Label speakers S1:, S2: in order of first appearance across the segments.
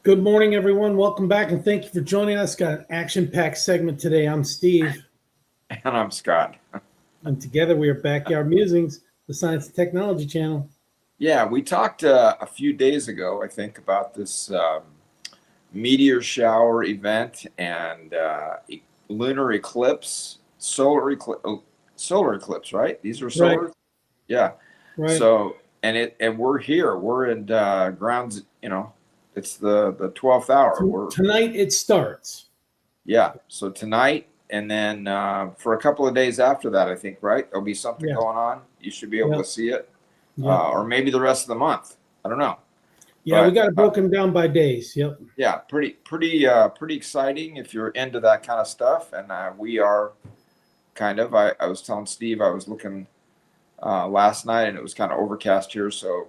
S1: Good morning, everyone. Welcome back, and thank you for joining us. Got an action-packed segment today. I'm Steve,
S2: And I'm Scott.
S1: and together we are Backyard Musings, the Science and Technology channel.
S2: Yeah, we talked a few days ago, I think, about this meteor shower event and lunar eclipse, solar eclipse, right? These are
S1: Right,
S2: solar. Yeah.
S1: right.
S2: So and we're here. We're in grounds. It's the 12th hour. We're
S1: Tonight it starts.
S2: Yeah. So tonight and then for a couple of days after that, I think, right? There'll be something
S1: Yeah,
S2: going on. You should be able
S1: yeah,
S2: to see it.
S1: yeah,
S2: Or maybe the rest of the month. I don't know,
S1: yeah. We
S2: but
S1: got it broken down by days. Yep.
S2: yeah, pretty exciting if you're into that kind of stuff, and we are kind of. I was telling Steve I was looking last night, and it was kind of overcast here, so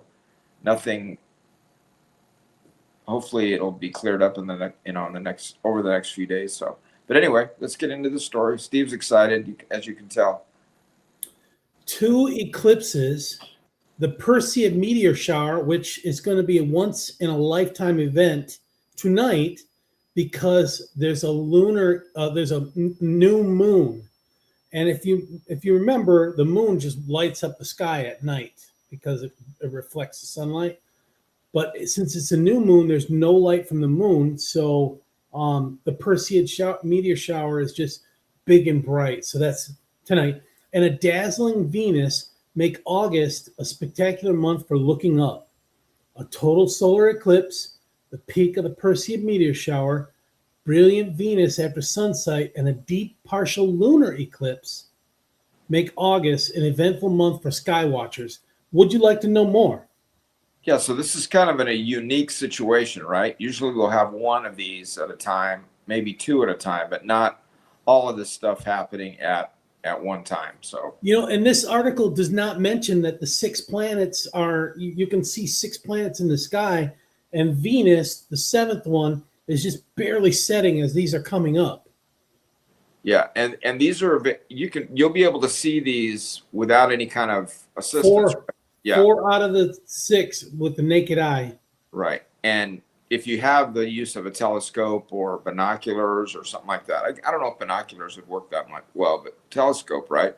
S2: nothing. Hopefully, it'll be cleared up in the next over the next few days. So, but anyway, let's get into the story. Steve's excited, as you can tell.
S1: Two eclipses, the Perseid Meteor Shower, which is going to be a once in a lifetime event tonight, because there's a new moon. And if you remember, the moon just lights up the sky at night because it reflects the sunlight. But since it's a new moon, there's no light from the moon, so the meteor shower is just big and bright. So that's tonight. And a dazzling Venus make August a spectacular month for looking up. A total solar eclipse, the peak of the Perseid meteor shower, brilliant Venus after sunset, and a deep partial lunar eclipse make August an eventful month for skywatchers. Would you like to know more?
S2: Yeah, so this is kind of in a unique situation, right? Usually we'll have one of these at a time, maybe two at a time, but not all of this stuff happening at one time. So
S1: And this article does not mention that the six planets are, you can see six planets in the sky, and Venus, the seventh one, is just barely setting as these are coming up.
S2: yeah, and these are you'll be able to see these without any kind of assistance.
S1: Four,
S2: Right? Yeah,
S1: four out of the six with the naked eye.
S2: right. And if you have the use of a telescope or binoculars or something like that, I don't know if binoculars would work that much well, but telescope, right?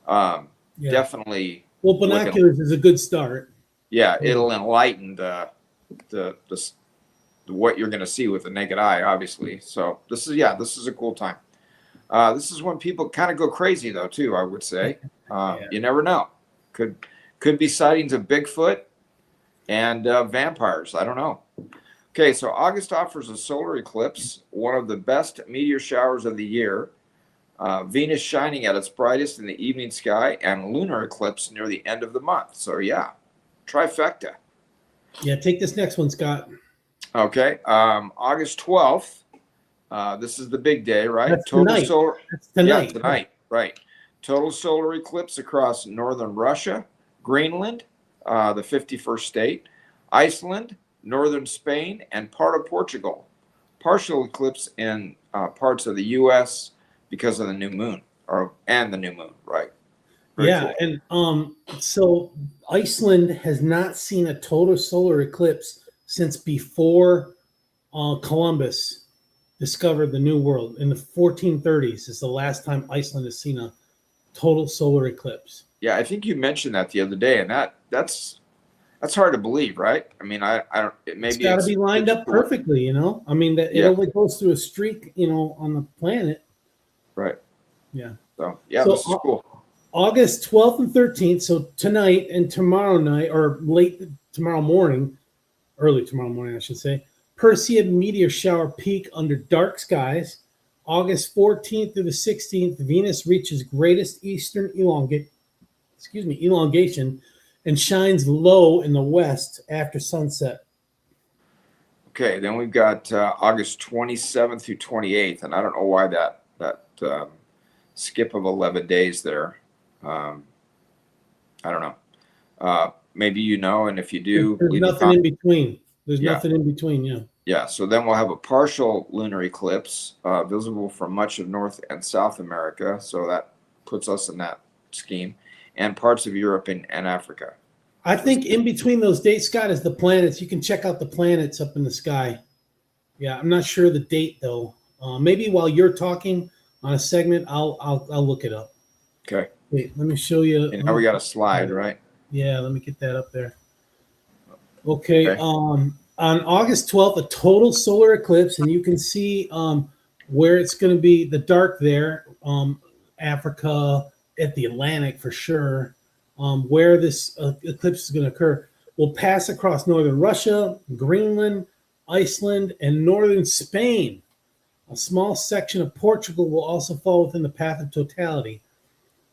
S2: Um,
S1: Yeah.
S2: Definitely
S1: Well,
S2: looking.
S1: binoculars is a good start.
S2: Yeah, it'll enlighten the what you're going to see with the naked eye, obviously. So this is a cool time. This is when people kind of go crazy, though, too. I would say
S1: Yeah.
S2: you never know. Could be sightings of Bigfoot and vampires. I don't know. Okay, so August offers a solar eclipse, one of the best meteor showers of the year. Venus shining at its brightest in the evening sky, and lunar eclipse near the end of the month. So yeah, trifecta.
S1: Yeah, take this next one, Scott.
S2: Okay, August 12th. This is the big day, right?
S1: That's
S2: Total
S1: tonight.
S2: solar.
S1: That's
S2: Yeah,
S1: tonight.
S2: tonight, right? Total solar eclipse across northern Russia, Greenland, the 51st state, Iceland, northern Spain, and part of Portugal. Partial eclipse in parts of the U.S. because of the new moon, and the new moon, right? Very
S1: Yeah,
S2: cool.
S1: and so Iceland has not seen a total solar eclipse since before Columbus discovered the New World in the 1430s. Is the last time Iceland has seen a total solar eclipse.
S2: Yeah, I think you mentioned that the other day, and that's hard to believe, right? I mean, I don't.
S1: It's
S2: Maybe
S1: got to be lined
S2: it's
S1: up perfectly, you know. I mean, that it
S2: yeah,
S1: only goes through a streak, on the planet.
S2: right.
S1: Yeah.
S2: So yeah,
S1: So
S2: this is cool.
S1: August 12th and 13th, so tonight and tomorrow night, or late tomorrow morning, early tomorrow morning, I should say, Perseid meteor shower peak under dark skies. August 14th through the 16th, Venus reaches greatest eastern elongation and shines low in the west after sunset.
S2: Okay, then we've got August 27th through 28th, and I don't know why that skip of 11 days there. Um, I don't know. Maybe you know, and if you do,
S1: There's
S2: leave a
S1: nothing in
S2: comment.
S1: between. There's
S2: Yeah,
S1: nothing in between, yeah.
S2: yeah. So then we'll have a partial lunar eclipse visible from much of North and South America. So that puts us in that scheme, and parts of Europe and Africa.
S1: I think in between those dates, Scott, is the planets. You can check out the planets up in the sky. Yeah, I'm not sure the date though. Maybe while you're talking on a segment, I'll look it up.
S2: Okay.
S1: Wait, let me show you.
S2: And now we got a slide, right?
S1: Yeah, let me get that up there. Okay.
S2: Okay.
S1: On August 12th, a total solar eclipse, and you can see where it's going to be the dark there, Africa at the Atlantic for sure. Where this eclipse is going to occur will pass across northern Russia, Greenland, Iceland, and northern Spain. A small section of Portugal will also fall within the path of totality.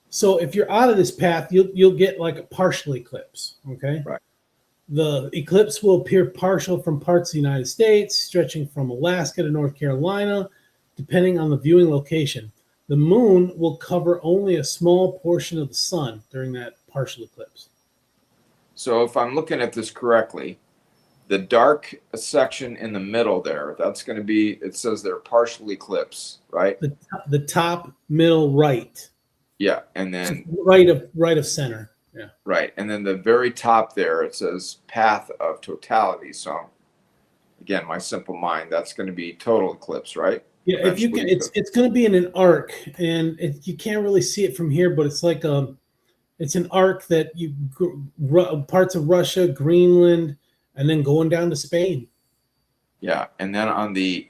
S1: So if you're out of this path, you'll get like a partial eclipse. Okay.
S2: Right.
S1: The eclipse will appear partial from parts of the United States, stretching from Alaska to North Carolina, depending on the viewing location. The moon will cover only a small portion of the sun during that partial eclipse.
S2: So if I'm looking at this correctly, the dark section in the middle there, that's going to be, it says they're partial eclipse, right?
S1: The top, middle, right.
S2: Yeah. And then
S1: right of center. Yeah.
S2: Right. And then the very top there, it says path of totality. So again, my simple mind, that's going to be total eclipse, right?
S1: Yeah, if you can, it's going to be in an arc, and you can't really see it from here, but it's like it's an arc that parts of Russia, Greenland, and then going down to Spain.
S2: Yeah, and then on the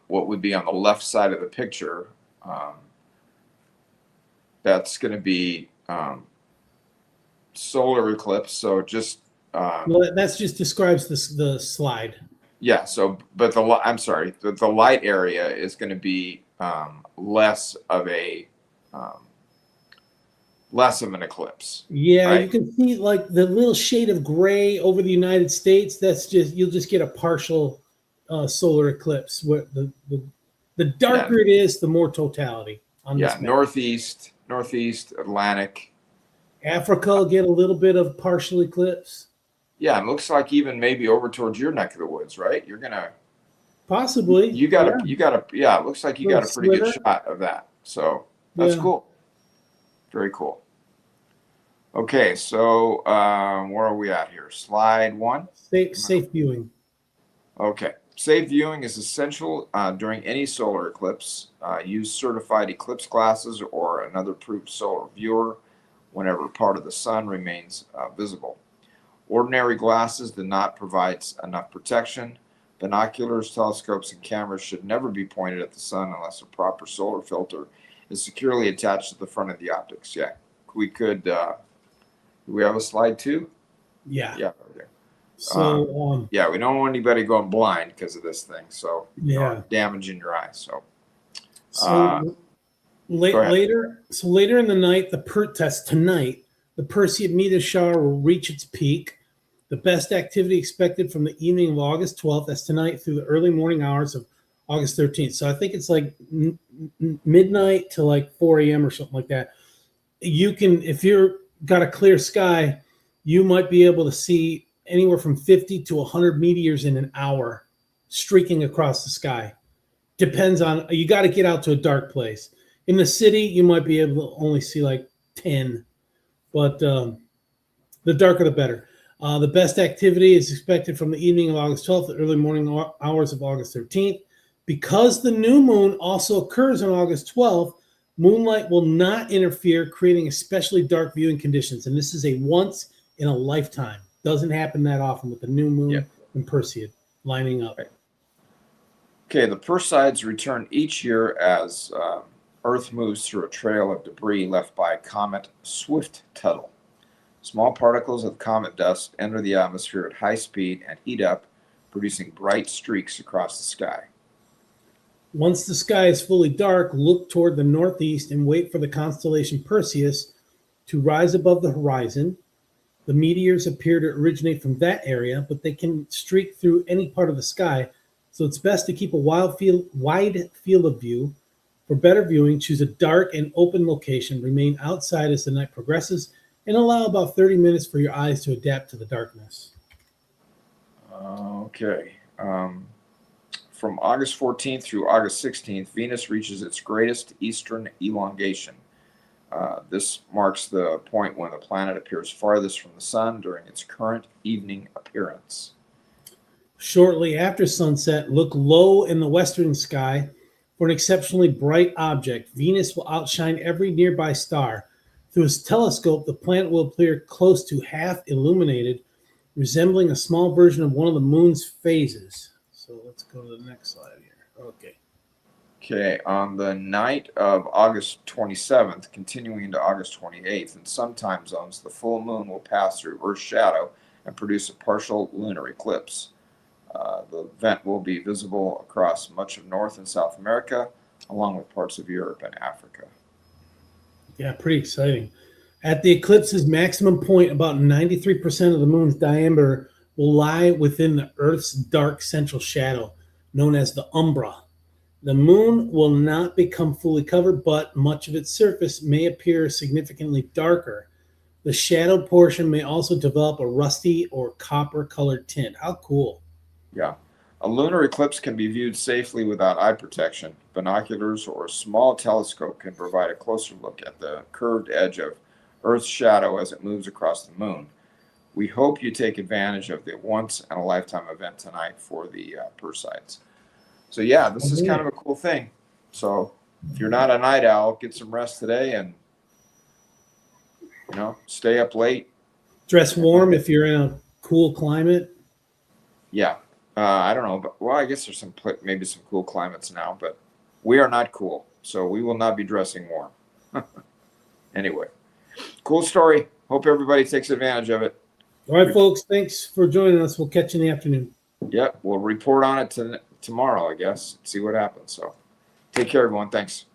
S2: what would be on the left side of the picture, that's going to be solar eclipse. So just
S1: well, that's just describes the slide.
S2: Yeah. So, but I'm sorry, the light area is going to be less of an eclipse.
S1: Yeah,
S2: right?
S1: you can see like the little shade of gray over the United States. That's just you'll just get a partial solar eclipse. Where the darker it is, the more totality. On this map.
S2: northeast Atlantic.
S1: Africa will get a little bit of partial eclipse.
S2: Yeah, it looks like even maybe over towards your neck of the woods, right? You're gonna
S1: possibly.
S2: You got a. Yeah, it looks like you got a pretty good shot of that. So that's cool. Very cool. Okay, so where are we at here? Slide 1.
S1: Safe viewing.
S2: Okay, safe viewing is essential during any solar eclipse. Use certified eclipse glasses or another approved solar viewer whenever part of the sun remains visible. Ordinary glasses do not provide enough protection. Binoculars, telescopes, and cameras should never be pointed at the sun unless a proper solar filter is securely attached to the front of the optics. Yeah, we could. Do we have a slide 2?
S1: Yeah.
S2: Yeah, over there.
S1: So
S2: yeah, we don't want anybody going blind because of this thing. So damaging your eyes. So
S1: later in the night, tonight, the Perseid Meteor Shower will reach its peak. The best activity expected from the evening of August 12th, that's tonight, through the early morning hours of August 13th. So I think it's like midnight to like 4 a.m. or something like that. You can, if you're got a clear sky, you might be able to see anywhere from 50 to 100 meteors in an hour streaking across the sky. Depends on, you got to get out to a dark place. In the city, you might be able to only see like 10, but the darker the better. The best activity is expected from the evening of August 12th to early morning hours of August 13th. Because the new moon also occurs on August 12th, moonlight will not interfere, creating especially dark viewing conditions. And this is a once in a lifetime. Doesn't happen that often with the new moon and Perseid lining up.
S2: Okay, the Perseids return each year as Earth moves through a trail of debris left by comet Swift-Tuttle. Small particles of comet dust enter the atmosphere at high speed and heat up, producing bright streaks across the sky.
S1: Once the sky is fully dark, look toward the northeast and wait for the constellation Perseus to rise above the horizon. The meteors appear to originate from that area, but they can streak through any part of the sky, so it's best to keep a wide field of view. For better viewing, choose a dark and open location, remain outside as the night progresses, and allow about 30 minutes for your eyes to adapt to the darkness.
S2: Okay. From August 14th through August 16th, Venus reaches its greatest eastern elongation. This marks the point when the planet appears farthest from the sun during its current evening appearance.
S1: Shortly after sunset, look low in the western sky for an exceptionally bright object. Venus will outshine every nearby star. Through his telescope, the planet will appear close to half illuminated, resembling a small version of one of the moon's phases. So let's go to the next slide here. Okay.
S2: Okay, on the night of August 27th, continuing into August 28th, in some time zones, the full moon will pass through Earth's shadow and produce a partial lunar eclipse. The event will be visible across much of North and South America, along with parts of Europe and Africa.
S1: Yeah, pretty exciting. At the eclipse's maximum point, about 93% of the moon's diameter will lie within the Earth's dark central shadow, known as the umbra. The moon will not become fully covered, but much of its surface may appear significantly darker. The shadowed portion may also develop a rusty or copper colored tint. How cool!
S2: Yeah. A lunar eclipse can be viewed safely without eye protection. Binoculars or a small telescope can provide a closer look at the curved edge of Earth's shadow as it moves across the moon. We hope you take advantage of the once-in-a-lifetime event tonight for the Perseids. So, yeah, this is kind of a cool thing. So, if you're not a night owl, get some rest today and, stay up late.
S1: Dress warm if you're in a cool climate.
S2: Yeah. I don't know, but I guess there's maybe some cool climates now, but we are not cool, so we will not be dressing warm. Anyway, cool story. Hope everybody takes advantage of it.
S1: All right, folks. Thanks for joining us. We'll catch you in the afternoon.
S2: Yep, we'll report on it tomorrow, I guess. See what happens. So, take care, everyone. Thanks.